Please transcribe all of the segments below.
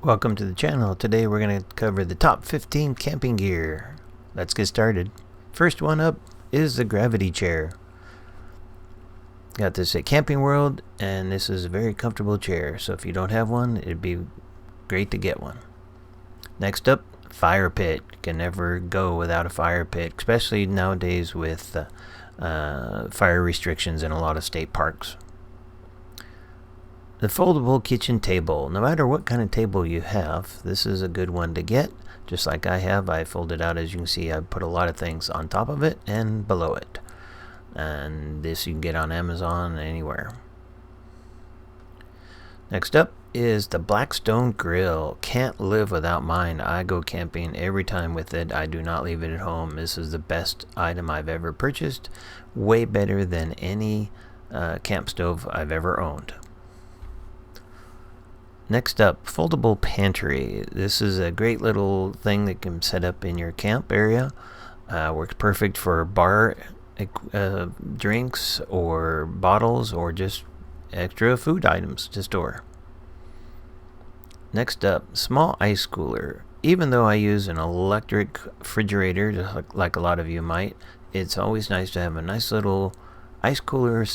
Welcome to the channel. Today we're going to cover the top 15 camping gear. Let's get started. First one up is the gravity chair. Got this at Camping World, and this is a very comfortable chair, so if you don't have one, it'd be great to get one. Next up, fire pit. You can never go without a fire pit, especially nowadays with fire restrictions in a lot of state parks. The foldable kitchen table. No matter what kind of table you have, this is a good one to get. Just like I have, I fold it out. As you can see, I put a lot of things on top of it and below it. And this you can get on Amazon anywhere. Next up is the Blackstone grill. Can't live without mine. I go camping every time with it. I do not leave it at home. This is the best item I've ever purchased. Way better than any camp stove I've ever owned. Next up, foldable pantry. This is a great little thing that can set up in your camp area. Works perfect for bar drinks or bottles or just extra food items to store. Next up, small ice cooler. Even though I use an electric refrigerator, just like a lot of you might, it's always nice to have a nice little ice cooler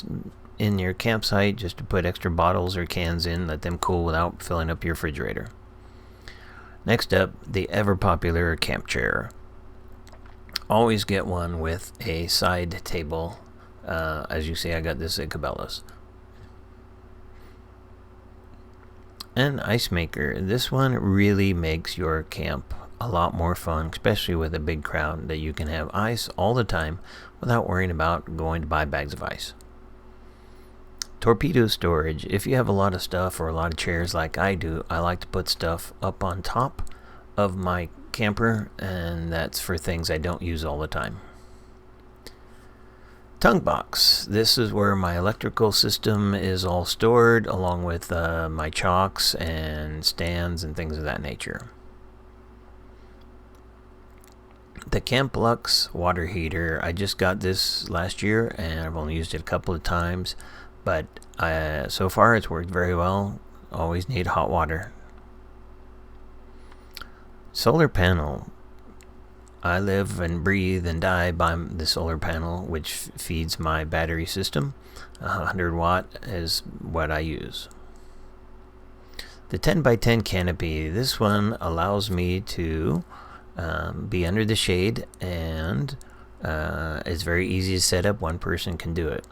in your campsite just to put extra bottles or cans in, let them cool without filling up your refrigerator. Next up, the ever popular camp chair. Always get one with a side table. As you see, I got this at Cabela's. An ice maker. This one really makes your camp a lot more fun, especially with a big crowd, that you can have ice all the time without worrying about going to buy bags of ice. Torpedo storage. If you have a lot of stuff or a lot of chairs like I do, I like to put stuff up on top of my camper, and that's for things I don't use all the time. Tongue box. This is where my electrical system is all stored, along with my chocks and stands and things of that nature. The camplux water heater. I just got this last year and I've only used it a couple of times, but so far it's worked very well. Always need hot water. Solar panel. I live and breathe and die by the solar panel, which feeds my battery system. 100 watt is what I use. The 10x10 canopy. This one allows me to be under the shade, and it's very easy to set up. One person can do it.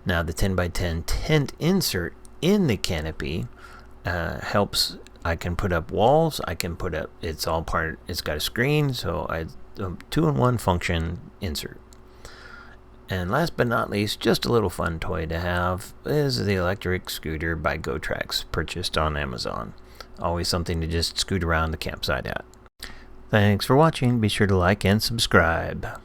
Now the 10x10 tent insert in the canopy helps. I can put up walls. I can put up. It's got a screen, so a 2-in-1 function insert. And last but not least, just a little fun toy to have is the electric scooter by gotraxE, purchased on Amazon. Always something to just scoot around the campsite at. Thanks for watching. Be sure to like and subscribe.